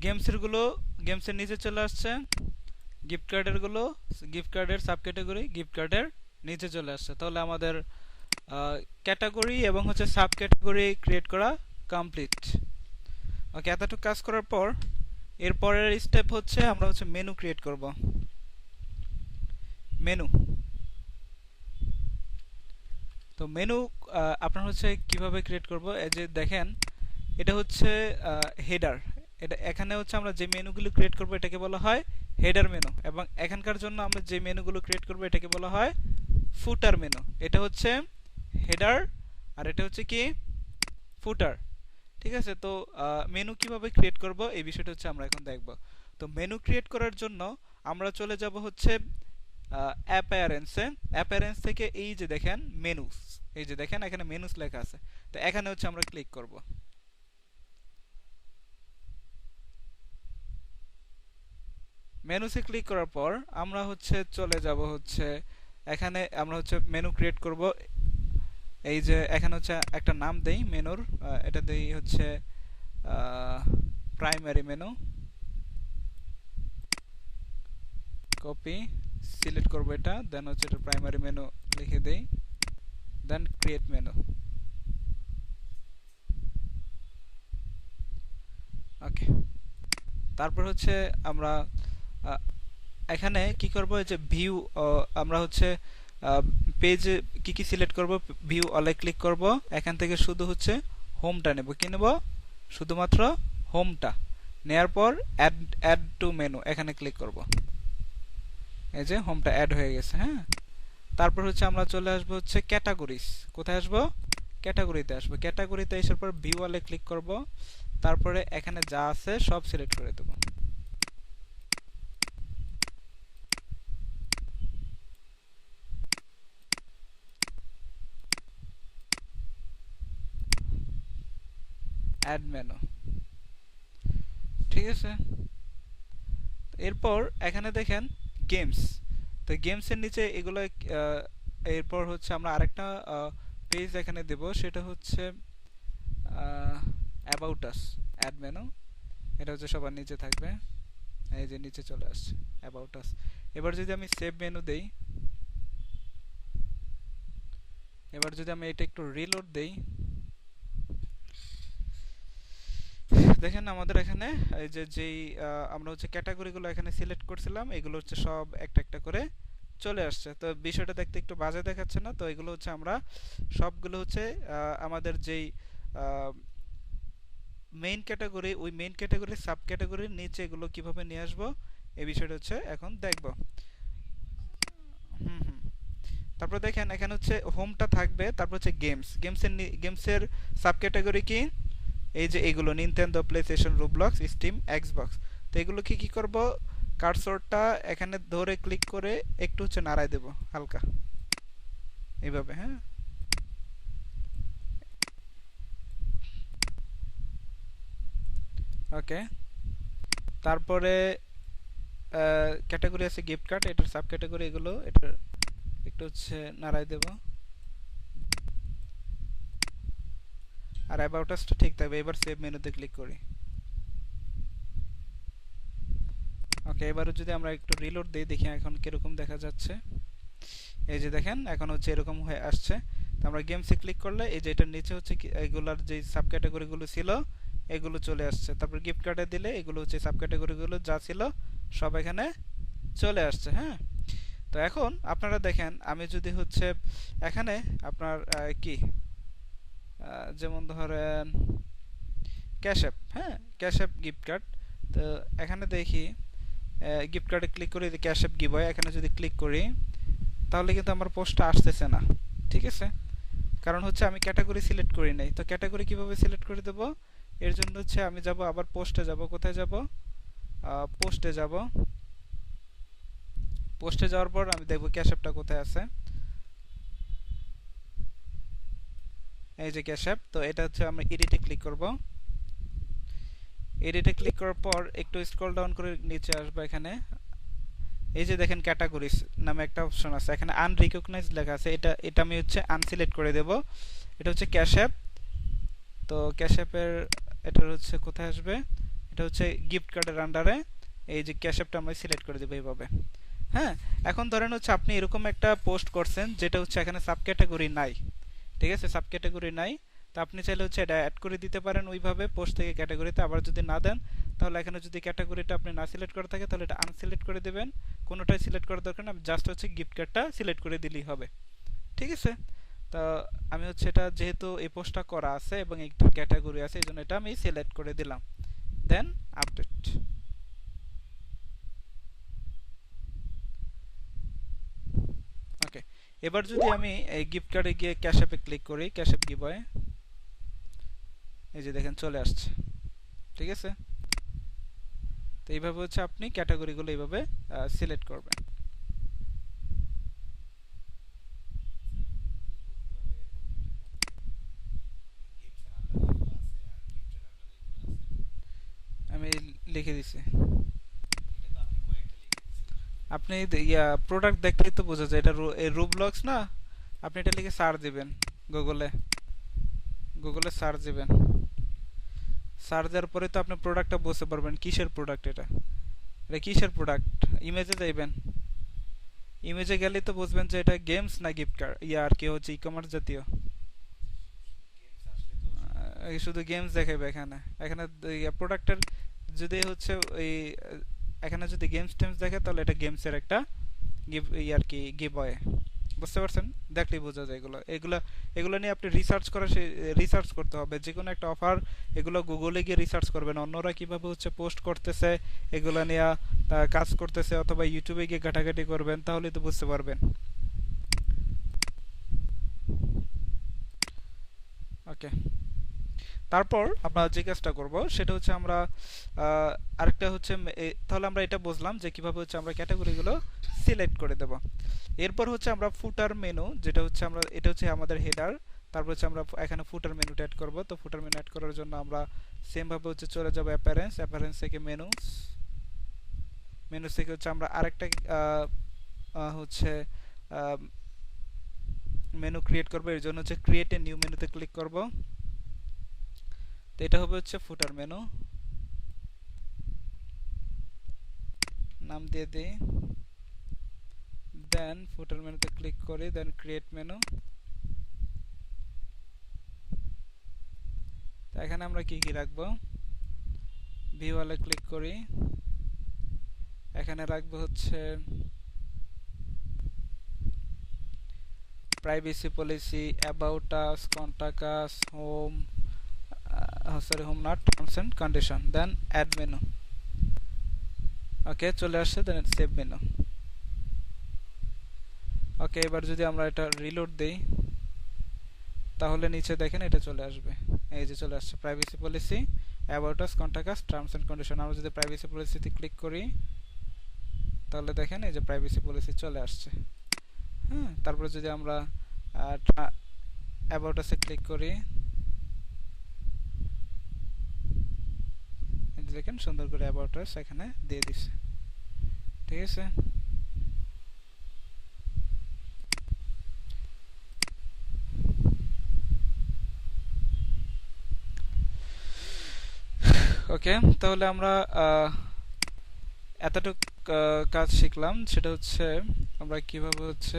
গেমসের গুলো গেমসের নিচে চলে আসছে, গিফট কার্ডের গুলো গিফট কার্ডের সাব ক্যাটাগরি গিফট কার্ডের নিচে চলে আসছে। তাহলে আমাদের ক্যাটাগরি এবং হচ্ছে সাব ক্যাটাগরি ক্রিয়েট করা কমপ্লিট। ওকে, এতটুকু কাজ করার পর এর পরের স্টেপ হচ্ছে আমরা হচ্ছে মেনু ক্রিয়েট করব। মেনু, তো মেনু আপনার হচ্ছে কিভাবে ক্রিয়েট করব, এই যে দেখেন এটা হচ্ছে হেডার। এটা এখানে হচ্ছে আমরা যে মেনুগুলো ক্রিয়েট করব এটাকে বলা হয় হেডার মেনু, এবং এখানকার জন্য আমরা যে মেনুগুলো ক্রিয়েট করব এটাকে বলা হয় ফুটার মেনু। এটা হচ্ছে হেডার আর এটা হচ্ছে কি ফুটার। ঠিক আছে, তো মেনু কিভাবে ক্রিয়েট করব এই বিষয়টা হচ্ছে আমরা এখন দেখব। তো মেনু ক্রিয়েট করার জন্য আমরা চলে যাব হচ্ছে অ্যাপিয়ারেন্স থেকে এই যে দেখেন মেনুস, এই যে দেখেন এখানে মেনুস লেখা আছে, তো এখানে হচ্ছে আমরা ক্লিক করব। মেনুসে ক্লিক করার পর আমরা হচ্ছে চলে যাব হচ্ছে এখানে আমরা হচ্ছে মেনু ক্রিয়েট করব। এই যে এখানে হচ্ছে একটা নাম দেই মেনুর, এটা দেই হচ্ছে প্রাইমারি মেনু। কপি, সিলেক্ট করব এটা, দেন হচ্ছে এটা প্রাইমারি মেনু লিখে দেই, দেন ক্রিয়েট মেনু। ওকে, তারপর হচ্ছে আমরা এখানে কি করব, এই যে ভিউ, আমরা হচ্ছে পেজে কি কি সিলেক্ট করব, ভিউ অলে ক্লিক করব, এখান থেকে শুধু হচ্ছে হোমটা নেব। কি নেব? শুধুমাত্র হোমটা নেয়ার পর অ্যাড টু মেনু এখানে ক্লিক করব। এই যে হোমটা অ্যাড হয়ে গেছে। হ্যাঁ, তারপর হচ্ছে আমরা চলে আসবো হচ্ছে ক্যাটাগরিজ। কোথায় আসবো? ক্যাটাগরিতে আসবো। ক্যাটাগরিতে আসার পর ভিউ অলে ক্লিক করব, তারপরে এখানে যা আছে সব সিলেক্ট করে দেব। অ্যাড মেনু, ঠিক আছে। এরপর এখানে দেখেন গেমস, তো গেমসের নিচে এগুলো এরপর হচ্ছে আমরা আরেকটা পেজ এখানে দেব, সেটা হচ্ছে অ্যাবাউট আস। অ্যাড মেনু, এটা হচ্ছে সবার নিচে থাকবে, এই যে নিচে চলে আসছে অ্যাবাউট আস। এবার যদি আমি সেভ মেনু দেই, এবার যদি আমি এটা একটু রিলোড দেই, দেখেন আমাদের এখানে এই যে যেই আমরা হচ্ছে ক্যাটাগরিগুলো এখানে সিলেক্ট করছিলাম, এগুলো হচ্ছে সব একটা একটা করে চলে আসছে। তো বিষয়টা দেখতে একটু বাজে দেখাচ্ছে না? তো এগুলো হচ্ছে আমরা সবগুলো হচ্ছে আমাদের যেই মেইন ক্যাটাগরি, ওই মেইন ক্যাটাগরির সাব ক্যাটাগরির নিচে এগুলো কিভাবে নিয়ে আসবো, এই বিষয়টা হচ্ছে এখন দেখব। হুম হুম তারপর দেখেন এখানে হচ্ছে হোমটা থাকবে, তারপর হচ্ছে গেমসের সাব ক্যাটাগরি কি, এই যে এগুলো Nintendo, PlayStation, Roblox, steam, Xbox. তো এগুলো কি করব, কার্সরটা এখানে ধরে ক্লিক করে একটু হচ্ছে নাড়ায় দেব হালকা এইভাবে। হ্যাঁ, ওকে। তারপরে ক্যাটাগরি আছে গিফট কার্ড, এটার সাব ক্যাটাগরি এগুলো, এটা একটু হচ্ছে নাড়ায় দেব। আর অ্যাবাউট আসটা ঠিক থাকবে। এবার সেভ মেনুতে ক্লিক করি। ওকে, এবারে যদি আমরা একটু রিলোড দেই, দেখি এখন কিরকম দেখা যাচ্ছে। এই যে দেখেন এখন হচ্ছে এরকম হয়ে আসছে। তো আমরা গেমসে ক্লিক করলে এই যে এটার নিচে হচ্ছে এগুলার যে সাব ক্যাটাগরিগুলো ছিল এগুলো চলে আসছে। তারপর গিফট কার্ডে দিলে এগুলো হচ্ছে সাব ক্যাটাগরিগুলো যা ছিল সব এখানে চলে আসছে। হ্যাঁ, তো এখন আপনারা দেখেন আমি যদি হচ্ছে এখানে আপনার কি যেমন ধরেন ক্যাশ অ্যাপ, হ্যাঁ ক্যাশ অ্যাপ গিফট কার্ড, তো এখানে দেখি গিফট কার্ডে ক্লিক করে ক্যাশ অ্যাপ গিভ হয়, এখানে যদি ক্লিক করি তাহলে কিন্তু আমার পোস্টটা আসতেছে না। ঠিক আছে, কারণ হচ্ছে আমি ক্যাটাগরি সিলেক্ট করি নাই। তো ক্যাটাগরি কিভাবে সিলেক্ট করে দেব, এর জন্য হচ্ছে আমি যাব আবার পোস্টে যাব। কোথায় যাব? পোস্টে যাব। পোস্টে যাওয়ার পর আমি দেখব ক্যাশ অ্যাপটা কোথায় আছে। এই যে ক্যাশ অ্যাপ, তো এটা হচ্ছে আমি এডিটে ক্লিক করব। এডিটে ক্লিক করার পর একটু স্ক্রল ডাউন করে নিচে আসবো। এখানে এই যে দেখেন ক্যাটাগরিজ নামে একটা অপশন আছে, এখানে আনরিকগনাইজড লেখা আছে, এটা আমি হচ্ছে আনসিলেক্ট করে দেব। এটা হচ্ছে ক্যাশ অ্যাপ। তো ক্যাশ অ্যাপের এটার হচ্ছে কোথায় আসবে, এটা হচ্ছে গিফট কার্ডের আন্ডারে। এই যে ক্যাশ অ্যাপটা আমি সিলেক্ট করে দেব এইভাবে। হ্যাঁ, এখন ধরেন হচ্ছে আপনি এরকম একটা পোস্ট করছেন যেটা হচ্ছে এখানে সাব ক্যাটাগরি নাই। ঠিক আছে, সাব ক্যাটাগরি নাই, তো আপনি চাইলে হচ্ছে এটা অ্যাড করে দিতে পারেন ওইভাবে পোস্ট থেকে ক্যাটাগরিতে। আবার যদি না দেন তাহলে এখানে যদি ক্যাটাগরিটা আপনি না সিলেক্ট করে থাকে তাহলে এটা আনসিলেক্ট করে দেবেন। কোনোটাই সিলেক্ট করার দরকার না, জাস্ট হচ্ছে গিফট কার্ডটা সিলেক্ট করে দিলেই হবে। ঠিক আছে, তো আমি হচ্ছে এটা যেহেতু এই পোস্টটা করা আছে এবং একটা ক্যাটাগরি আছে, এই জন্য এটা আমি সিলেক্ট করে দিলাম। দেন আপডেট। ওকে, এবার যদি আমি এই গিফট কার্ডে গিয়ে ক্যাশ অ্যাপে ক্লিক করি, ক্যাশ অ্যাপ গিভওয়ে, এই যে দেখেন চলে আসছে। ঠিক আছে, তো এইভাবে হচ্ছে আপনি ক্যাটাগরিগুলো এইভাবে সিলেক্ট করবেন। লিখে দিছি। আপনি ইয়া প্রোডাক্ট দেখলেই তো বোঝা যায় এটা রুবলক্স না। আপনি এটা লিখে সার্চ দিবেন গুগলে, গুগলে সার্চ দিবেন। সার্চ দেওয়ার পরে তো আপনি প্রোডাক্টটা বুঝতে পারবেন কিসের প্রোডাক্ট এটা, এটা কিসের প্রোডাক্ট। ইমেজে যাইবেন, ইমেজে গেলেই তো বুঝবেন যে এটা গেমস না গিফট কার্ড ইয়া আর কি হচ্ছে ই কমার্স জাতীয়। শুধু গেমস দেখাবে এখানে, এখানে প্রোডাক্টের যদি হচ্ছে ওই এখানে যদি গেমস টেমস দেখে তাহলে এটা গেমসের একটা গিভ ই আর কি গিভ অয়ে। বুঝতে পারছেন? দেখলেই বোঝা যায় এগুলো এগুলো এগুলো নিয়ে আপনি রিসার্চ করে রিসার্চ করতে হবে যে কোনো একটা অফার। এগুলো গুগলে গিয়ে রিসার্চ করবেন অন্যরা কিভাবে হচ্ছে পোস্ট করতেছে এগুলো নিয়ে কাজ করতেছে, অথবা ইউটিউবে গিয়ে ঘাটাঘাটি করবেন, তাহলেই তো বুঝতে পারবেন। ওকে, তারপর আমরা যে কাজটা করব সেটা হচ্ছে আমরা আরেকটা হচ্ছে তাহলে আমরা এটা বুঝলাম যে কিভাবে হচ্ছে আমরা ক্যাটাগরিগুলো সিলেক্ট করে দেব। এরপর হচ্ছে আমরা ফুটার মেনু, যেটা হচ্ছে আমরা এটা হচ্ছে আমাদের হেডার, তারপর হচ্ছে আমরা এখানে ফুটার মেনুটা অ্যাড করব। তো ফুটার মেনু অ্যাড করার জন্য আমরা সেম ভাবে হচ্ছে চলে যাব অ্যাপিয়ারেন্স, অ্যাপিয়ারেন্স থেকে মেনু, মেনু থেকে হচ্ছে আমরা আরেকটা হচ্ছে মেনু ক্রিয়েট করব। এর জন্য হচ্ছে ক্রিয়েট এ নিউ মেনুতে ক্লিক করব। তো এটা হবে হচ্ছে ফুটার মেনু, নাম দিয়ে দিই, দেন ফুটার মেনুতে ক্লিক করি, দেন ক্রিয়েট মেনু। তো এখানে আমরা কি কি রাখবো, ভিউ ওয়ালে ক্লিক করি, এখানে রাখবো হচ্ছে privacy policy, about us, contact us, home, sorry home not, terms and condition, then add menu. Okay, চলে আসছে, দেন সেভ মেনু। ওকে, এবার যদি আমরা এটা রিলোড দেই তাহলে নিচে দেখেন এটা চলে আসবে, এই যে চলে আসছে privacy policy, about us, contact us, terms and condition. আমরা যদি প্রাইভেসি পলিসিতে ক্লিক করি তাহলে দেখেন এই যে প্রাইভেসি পলিসি চলে আসছে। হ্যাঁ, তারপরে যদি আমরা অ্যাবাউট আসে ক্লিক করি, দেখেন সুন্দর করে অ্যাবাউট আস এখানে দিয়ে দিছে। ঠিক আছে, ওকে, তাহলে আমরা এতটুক কাজ শিখলাম, সেটা হচ্ছে আমরা কিভাবে হচ্ছে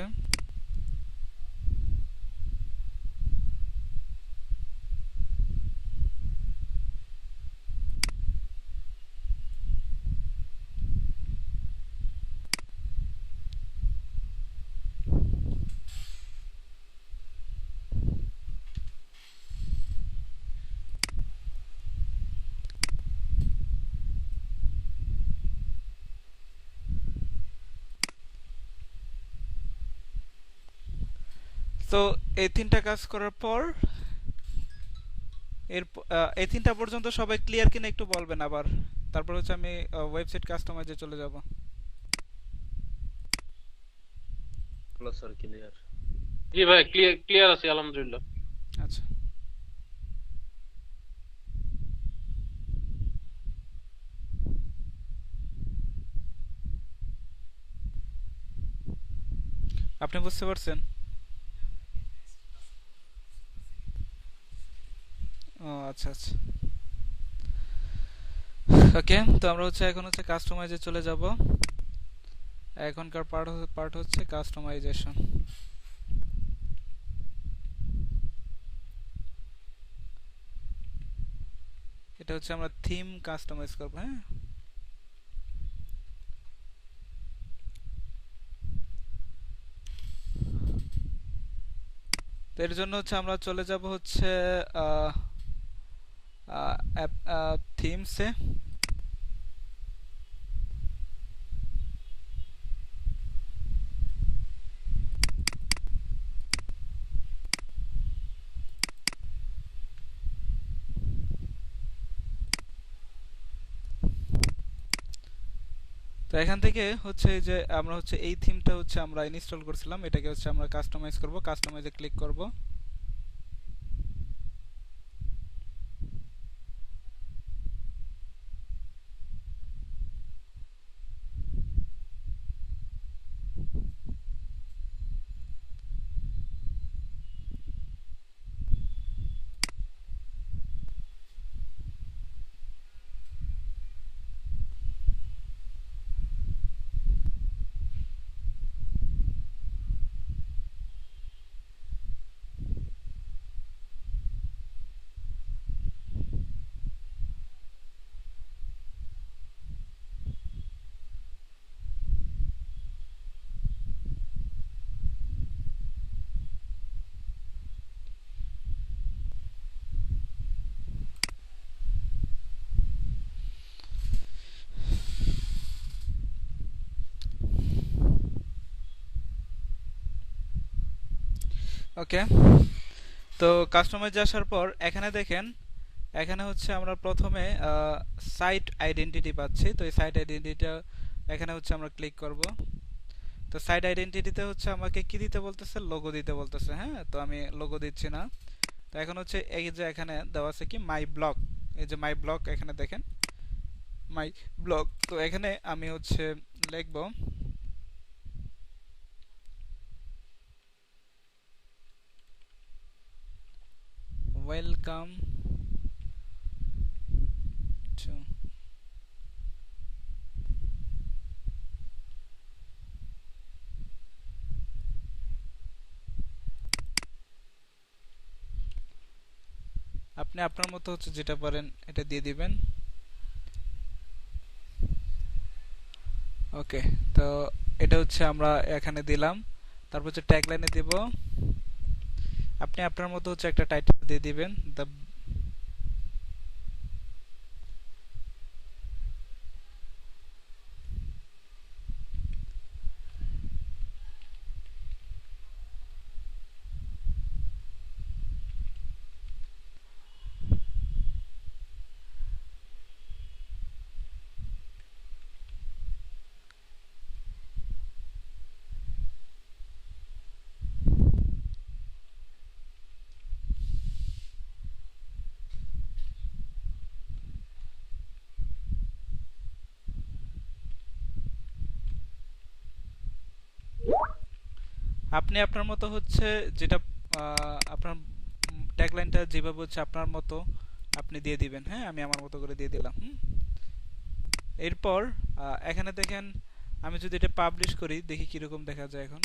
তো এই তিনটা কাজ করার পর এর এই তিনটা পর্যন্ত সবাই ক্লিয়ার কিনা একটু বলবেন আবার। তারপর হচ্ছে আমি ওয়েবসাইট কাস্টমাইজে চলে যাব। হলো স্যার, ক্লিয়ার। জি ভাই, ক্লিয়ার ক্লিয়ার আছে আলহামদুলিল্লাহ। আচ্ছা, আপনি বুঝতে পারছেন? ও আচ্ছা আচ্ছা, ওকে। তো আমরা হচ্ছে এখন হচ্ছে কাস্টমাইজে চলে যাব। এখনকার পার্ট হচ্ছে কাস্টমাইজেশন। এটা হচ্ছে আমরা থিম কাস্টমাইজ করব। হ্যাঁ, তো এর জন্য হচ্ছে আমরা চলে যাব হচ্ছে থিমসে। তো এখান থেকে হচ্ছে যে আমরা হচ্ছে এই থিমটা হচ্ছে আমরা ইনস্টল করছিলাম, এটাকে হচ্ছে আমরা কাস্টমাইজ করব। কাস্টমাইজে ক্লিক করব। ওকে, তো কাস্টমাইজে আসার পর এখানে দেখেন, এখানে হচ্ছে আমরা প্রথমে সাইট আইডেন্টিটি পাচ্ছি। তো এই সাইট আইডেন্টিটিটা এখানে হচ্ছে আমরা ক্লিক করব। তো সাইট আইডেন্টিটিতে হচ্ছে আমাকে কি দিতে বলতেছে, লোগো দিতে বলতেছে। হ্যাঁ, তো আমি লোগো দিচ্ছি না। তো এখন হচ্ছে এই যে এখানে দেওয়া আছে কি মাই ব্লগ, এই যে মাই ব্লগ এখানে দেখেন মাই ব্লগ। তো এখানে আমি হচ্ছে লিখব ওয়েলকাম টু, আপনি আপনার মতো হচ্ছে যেটা পারেন এটা দিয়ে দিবেন। ওকে, তো এটা হচ্ছে আমরা এখানে দিলাম। তারপর হচ্ছে ট্যাগলাইনে দিব, আপনি আপনার মতো হচ্ছে একটা টাইটেল দিয়ে দিবেন। দ্য আপনি আপনার মতো হচ্ছে যেটা আপনার ট্যাগলাইনটা যেভাবে হচ্ছে আপনার মতো আপনি দিয়ে দিবেন। হ্যাঁ, আমি আমার মতো করে দিয়ে দিলাম। এরপর এখানে দেখেন, আমি যদি এটা পাবলিশ করি দেখি কিরকম দেখা যায়। এখন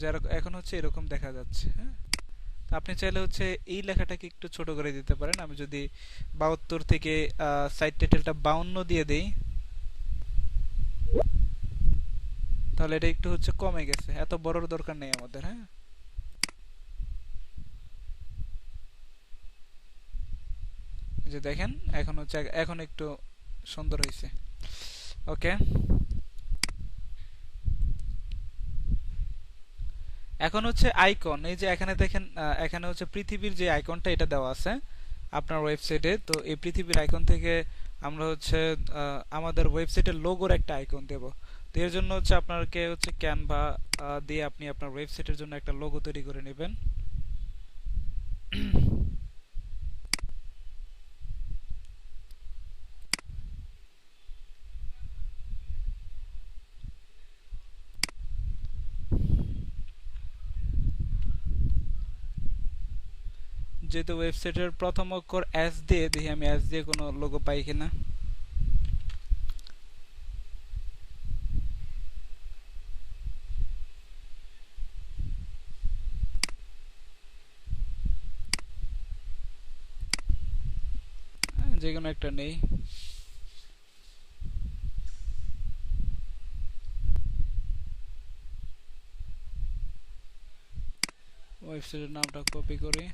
যারা এখন হচ্ছে এরকম দেখা যাচ্ছে। হ্যাঁ, তো আপনি চাইলে হচ্ছে এই লেখাটাকে একটু ছোট করে দিতে পারেন। আমি যদি 72 থেকে সাইড টাইটেলটা 52 দিয়ে দেই, তাহলে এটা একটু হচ্ছে কমে গেছে। এত বড়র দরকার নেই আমাদের। হ্যাঁ, এই যে দেখেন এখন হচ্ছে, এখন একটু সুন্দর হয়েছে। ওকে, এখন হচ্ছে আইকন, এই যে এখানে দেখেন, এখানে হচ্ছে পৃথিবীর যে আইকনটা এটা দেওয়া আছে আপনার ওয়েবসাইটে। তো এই পৃথিবীর আইকন থেকে আমরা হচ্ছে আমাদের ওয়েবসাইটের লোগোর একটা আইকন দেব। তো এর জন্য হচ্ছে আপনাকে হচ্ছে ক্যানভা দিয়ে আপনি আপনার ওয়েবসাইটের জন্য একটা লোগো তৈরি করে নেবেন। যেহেতু ওয়েবসাইটের প্রথম অক্ষর এস দিয়ে, দেখি আমি এস দিয়ে কোনো লোগো পাই কিনা। যে কোনো একটা নেই। ওয়েবসাইটের নামটা কপি করি।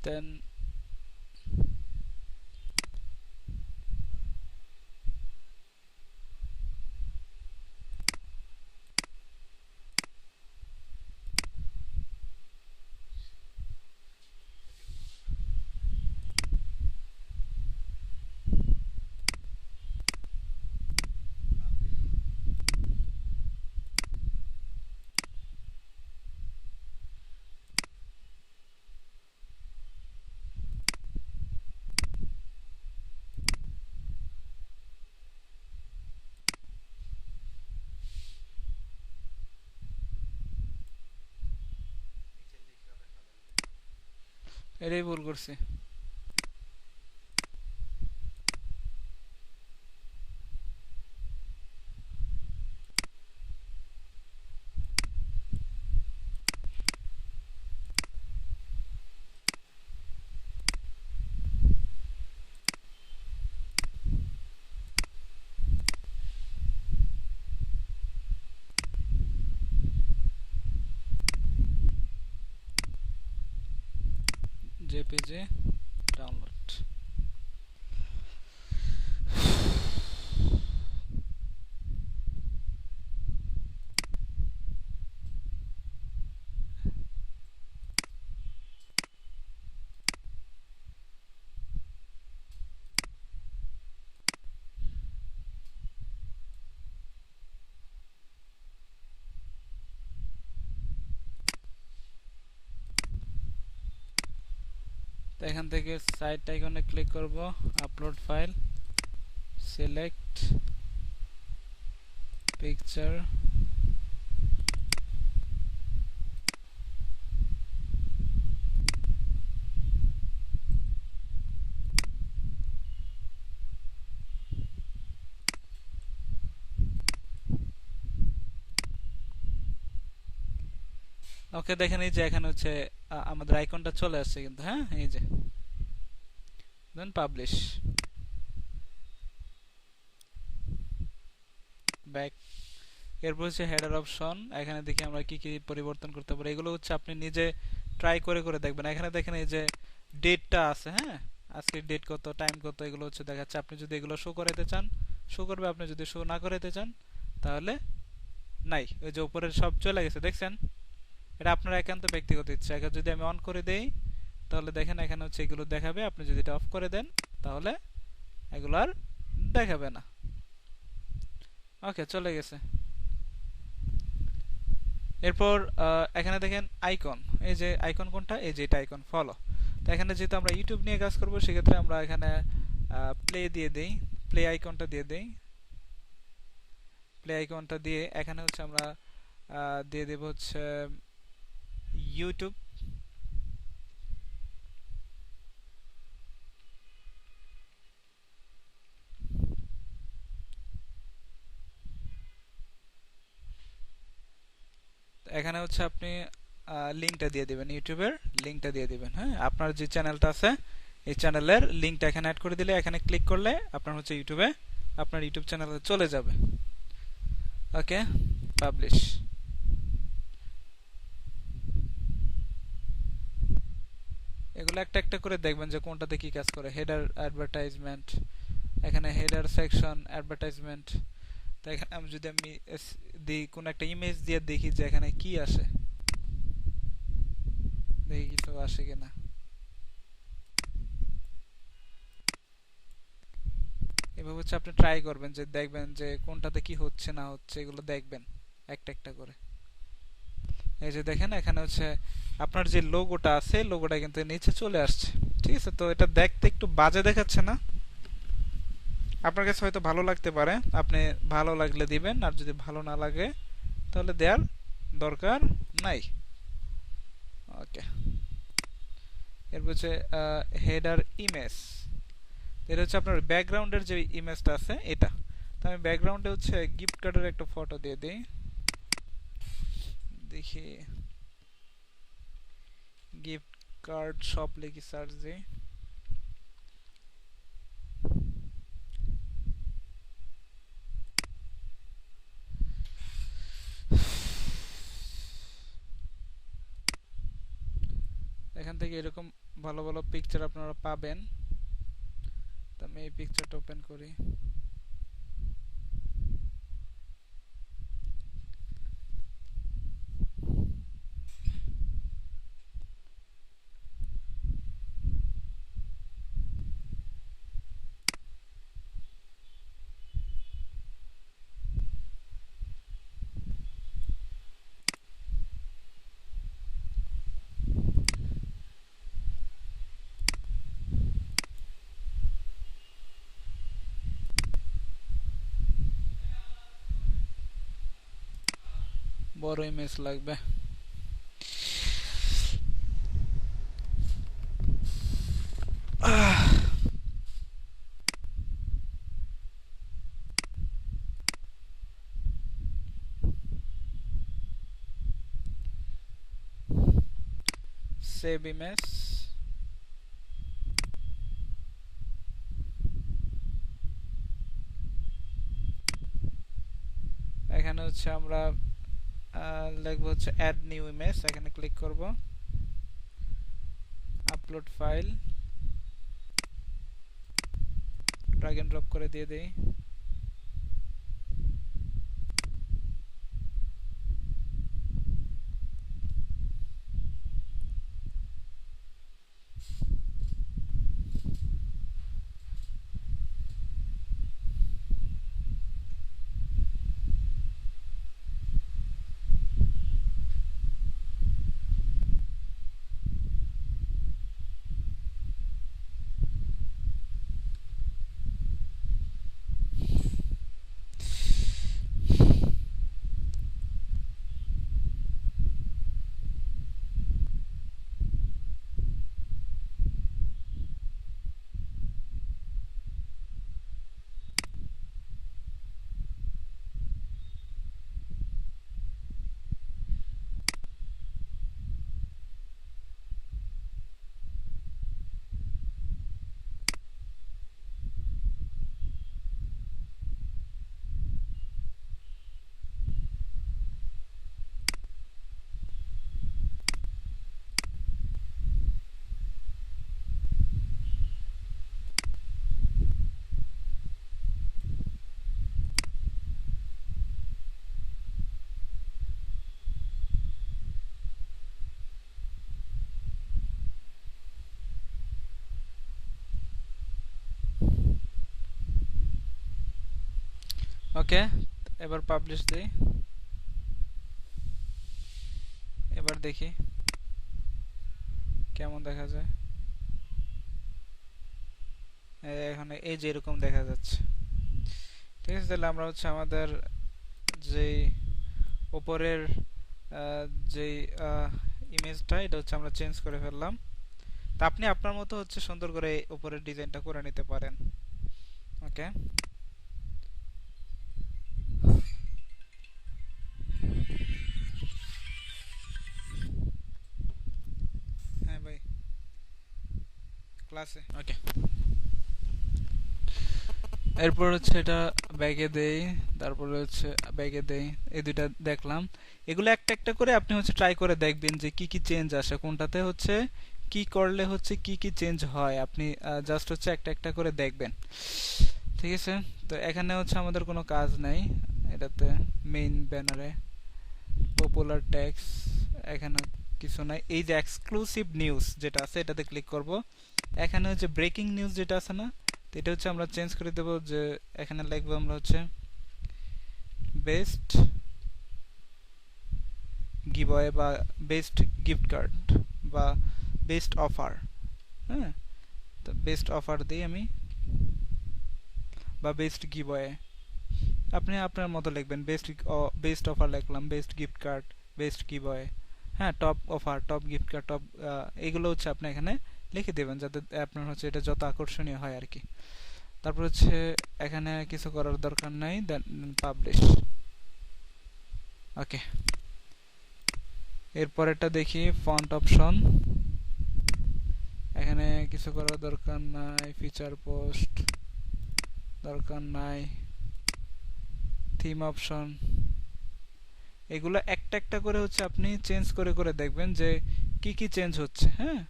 দেন এটাই ভুল করছি। JPG download. তো এখান থেকে সাইট আইকনে ক্লিক করব, আপলোড ফাইল, সিলেক্ট পিকচার, ওকে দেখেন এই যে এখানে হচ্ছে আমাদের আইকনটা চলে আসছে কিন্তু, হ্যাঁ এই যে দেন পাবলিশ, ব্যাক। এরপর হচ্ছে হেডার অপশন, এখানে দেখি আমরা কি কি পরিবর্তন করতে পারি। এগুলো হচ্ছে আপনি নিজে ট্রাই করে করে দেখবেন। এখানে দেখেন এই যে ডেটটা আছে, হ্যাঁ আজকের ডেট কত, টাইম কত, এগুলো হচ্ছে দেখাচ্ছে। আপনি যদি এগুলো শো করাতে চান শো করবে, আপনি যদি শো না করাতে চান তাহলে নাই। ওই যে উপরে সব চলে গেছে দেখছেন, এটা আপনার একান্ত ব্যক্তিগত ইচ্ছা। এখন যদি আমি অন করে দেই তাহলে দেখেন এখানে হচ্ছে এগুলো দেখাবে। আপনি যদি এটা অফ করে দেন তাহলে এগুলো আর দেখাবে না। ওকে চলে গেছে। এরপর এখানে দেখেন আইকন, এই যে আইকন কোনটা, এই যে এটা আইকন ফলো। তো এখানে যেহেতু আমরা ইউটিউব নিয়ে কাজ করব সেক্ষেত্রে আমরা এখানে প্লে দিয়ে দেই, প্লে আইকনটা দিয়ে দেই। প্লে আইকনটা দিয়ে এখানে হচ্ছে আমরা দিয়ে দেব হচ্ছে ইউটিউব। এখানে হচ্ছে আপনি লিংকটা দিয়ে দিবেন, ইউটিউবের লিংকটা দিয়ে দিবেন। হ্যাঁ আপনার যে চ্যানেলটা আছে এই চ্যানেলের লিংকটা এখানে অ্যাড করে দিলে, এখানে ক্লিক করলে আপনার হচ্ছে ইউটিউবে আপনার ইউটিউব চ্যানেলে চলে যাবে। ওকে পাবলিশ। এগুলো একটা একটা করে দেখবেন যে কোনটাতে কি কাজ করে। হেডার অ্যাডভার্টাইজমেন্ট, এখানে হেডার সেকশন অ্যাডভার্টাইজমেন্ট। তো এখানে আমি যদি দিই কোন একটা ইমেজ দিয়ে দেখি যে এখানে কি আসে, দেখি কিছু আসে কিনা। এভাবে হচ্ছে আপনি ট্রাই করবেন যে দেখবেন যে কোনটাতে কি হচ্ছে না হচ্ছে, এগুলো দেখবেন একটা একটা করে। এই যে দেখেন এখানে হচ্ছে আপনার যে লোগোটা আছে লোগোটা কিন্তু নিচে চলে আসছে। ঠিক আছে, তো এটা দেখতে একটু বাজে দেখাচ্ছে না? আপনার কাছে হয়তো ভালো লাগতে পারে, আপনি ভালো লাগলে দিবেন, আর যদি ভালো না লাগে তাহলে দেওয়ার দরকার নাই। ওকে এরপর হচ্ছে হেডার ইমেজ, এটা হচ্ছে আপনার ব্যাকগ্রাউন্ডের যে ইমেজটা আছে এটা। তো আমি ব্যাকগ্রাউন্ডে হচ্ছে গিফট কার্ডের একটা ফটো দিয়ে দিই, দেখি গিফট কার্ড শপ লিখি সার্চ দিই। এখান থেকে এরকম ভালো ভালো পিকচার আপনারা পাবেন। তো আমি এই পিকচারটা ওপেন করি। বড় ইমেজ লাগবে। সেভ ইমেজ, এখানে হচ্ছে আমরা লিখব হচ্ছে অ্যাড নিউ ইমেজ, এখানে ক্লিক করব, upload file, drag and drop করে দিয়ে দেই। ওকে, এবার পাবলিশ দেই, এবার দেখি কেমন দেখা যায়। এখানে এই যে এরকম দেখা যাচ্ছে। ঠিক আছে, তাহলে আমরা হচ্ছে আমাদের যেই উপরের যেই ইমেজটা, এটা হচ্ছে আমরা চেঞ্জ করে ফেললাম। তা আপনি আপনার মতো হচ্ছে সুন্দর করে উপরের ডিজাইনটা করে নিতে পারেন। ওকে, হ্যাঁ ভাই, ক্লাসে। ওকে, এরপর হচ্ছে এটা ব্যাগে দেই, তারপরে হচ্ছে ব্যাগে দেই, এই দুইটা দেখলাম। এগুলো একটা একটা করে আপনি হচ্ছে ট্রাই করে দেখবেন যে কি কি চেঞ্জ আসে, কোনটাতে হচ্ছে কি করলে হচ্ছে কি কি চেঞ্জ হয়, আপনি জাস্ট হচ্ছে একটা একটা করে দেখবেন। ঠিক আছে, তো এখানে হচ্ছে আমাদের কোনো কাজ নাই এটাতে। মেইন ব্যানারে পপুলার ট্যাক্স, এখানে কিছু নাই। এই যে এক্সক্লুসিভ নিউজ যেটা আছে এটাতে ক্লিক করব। এখানে হচ্ছে ব্রেকিং নিউজ যেটা আছে না, তো এটা হচ্ছে আমরা চেঞ্জ করে দেব, যে এখানে লিখবো আমরা হচ্ছে বেস্ট গিভঅয়ে বা বেস্ট গিফট কার্ড বা বেস্ট অফার। হ্যাঁ, তো বেস্ট অফার দিই আমি, বা বেস্ট গিভঅয়ে, আপনি আপনার মতো লিখবেন। বেস্ট অফার লিখলাম, বেস্ট গিফট কার্ড, বেস্ট গিভঅয়ে, হ্যাঁ, top offer, top gift card, top, এগুলো হচ্ছে আপনি এখানে লিখে দেবেন যাতে আপনার হচ্ছে এটা যত আকর্ষণীয় হয় আর কি। তারপর হচ্ছে এখানে কিছু করার দরকার নাই, দেন পাবলিশ। ওকে, এরপরেরটা দেখি ফন্ট অপশন, এখানে কিছু করার দরকার নাই, ফিচার পোস্ট দরকার নাই, থিম অপশন, এগুলো একটা একটা করে হচ্ছে আপনি চেঞ্জ করে করে দেখবেন যে কি কি চেঞ্জ হচ্ছে। হ্যাঁ,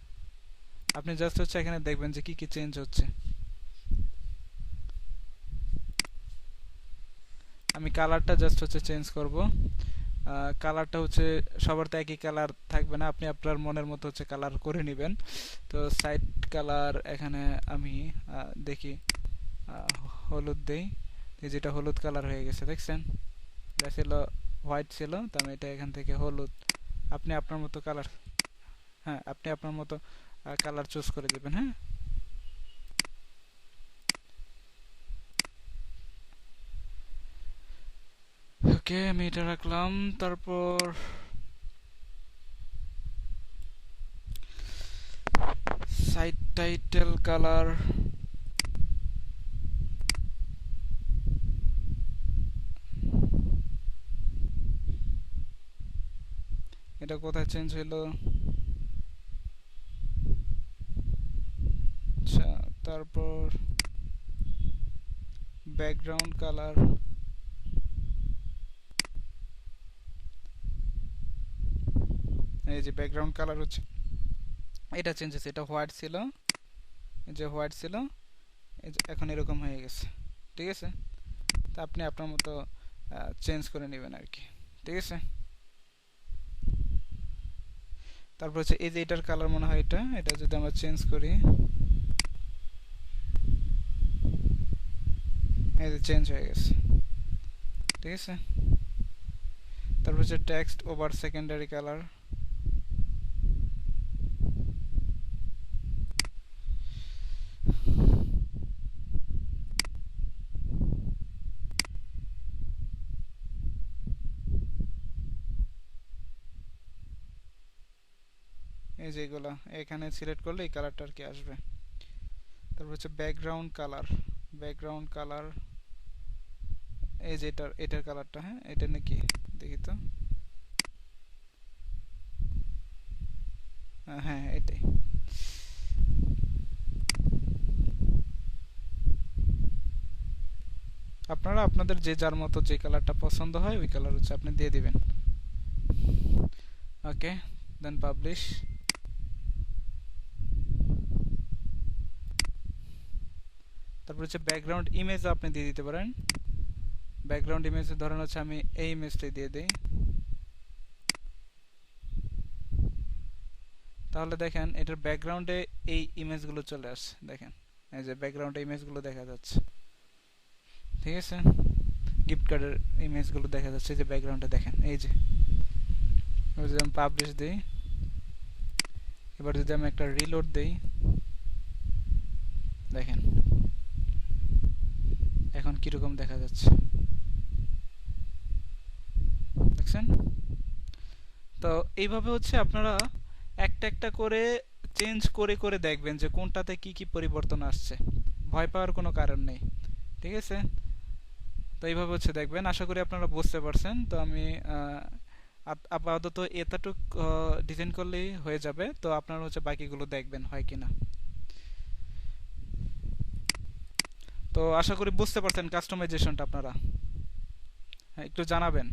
আপনি জাস্ট হচ্ছে এখানে দেখবেন যে কি কি চেঞ্জ হচ্ছে। আমি কালারটা জাস্ট হচ্ছে চেঞ্জ করব। কালারটা হচ্ছে সবার তো একই কালার থাকবে না, আপনি আপনার মনের মতো হচ্ছে কালার করে নেবেন। তো সাইড কালার এখানে আমি দেখি হলুদ দেই, যেটা হলুদ কালার হয়ে গেছে, দেখছেন? এটা ছিল হোয়াইট ছিল, তো আমি এটা এখান থেকে হলুদ, আপনি আপনার মতো কালার, হ্যাঁ, আপনি আপনার মতো কালার চুজ করে দেবেন। হ্যাঁ, ওকে, আমি এটা রাখলাম। তারপর সাইড টাইটেল কালার, এটা কোথায় চেঞ্জ হইলো? তারপর ব্যাকগ্রাউন্ড কালার, এই যে ব্যাকগ্রাউন্ড কালার হচ্ছে এটা চেঞ্জ হয়েছে, এটা হোয়াইট ছিল, এই যে হোয়াইট ছিল, এই যে এখন এরকম হয়ে গেছে। ঠিক আছে, তা আপনি আপনার মতো চেঞ্জ করে নেবেন আর কি। ঠিক আছে, তারপর হচ্ছে এই যে এটার কালার মনে হয় এটা এটা যদি আমরা চেঞ্জ করি, এই যে চেঞ্জ হয়ে গেছে। ঠিক আছে, তারপর হচ্ছে টেক্সট ওভার সেকেন্ডারি কালার, এই যে এগুলা এখানে সিলেক্ট করলে এই কালারটা আর কি আসবে। তারপর হচ্ছে ব্যাকগ্রাউন্ড কালার, ব্যাকগ্রাউন্ড কালার এই যে এটার কালারটা, হ্যাঁ এটা নাকি দেখি তো, হ্যাঁ এটাই। আপনারা আপনাদের যে যার মতো যে কালারটা পছন্দ হয় ওই কালার হচ্ছে আপনি দিয়ে দিবেন। ওকে, দেন পাবলিশ। তারপর হচ্ছে ব্যাকগ্রাউন্ড ইমেজ আপনি দিয়ে দিতে পারেন। ব্যাকগ্রাউন্ড ইমেজে ধরেন হচ্ছে আমি এই ইমেজটাই দিয়ে দিই, তাহলে দেখেন এটার ব্যাকগ্রাউন্ডে এই ইমেজগুলো চলে আসছে। দেখেন এই যে ব্যাকগ্রাউন্ডে ইমেজগুলো দেখা যাচ্ছে। ঠিক আছে, গিফট কার্ডের ইমেজগুলো দেখা যাচ্ছে যে ব্যাকগ্রাউন্ডে দেখেন এই যে। যদি আমি পাবলিশ দিই, এবার যদি আমি একটা রিলোড দিই, দেখেন এখন কিরকম দেখা যাচ্ছে দেখছেন। তো এইভাবে হচ্ছে আপনারা একটা একটা করে চেঞ্জ করে করে দেখবেন যে কোনটাতে কি কি পরিবর্তন আসছে, ভয় পাওয়ার কোনো কারণ নেই। ঠিক আছে, তো এইভাবে হচ্ছে দেখবেন। আশা করি আপনারা বুঝতে পারছেন। তো আমি আপাতত এতটুক ডিজাইন করলেই হয়ে যাবে, তো আপনারা হচ্ছে বাকিগুলো দেখবেন হয় কিনা। তো আশা করি বুঝতে পারছেন কাস্টমাইজেশনটা আপনারা, হ্যাঁ একটু জানাবেন।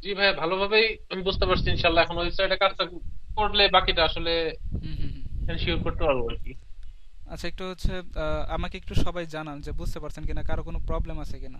জি ভাই, ভালোভাবেই আমি বুঝতে পারছি ইনশাল্লাহ। এখন ওয়েবসাইটে কাজটা করলে বাকিটা আসলে হুম হুম হুম। এনশিওর করতে পারবো আর কি। আচ্ছা একটু হচ্ছে আমাকে একটু সবাই জানান যে বুঝতে পারছেন কিনা, কারো কোনো প্রবলেম আছে কিনা।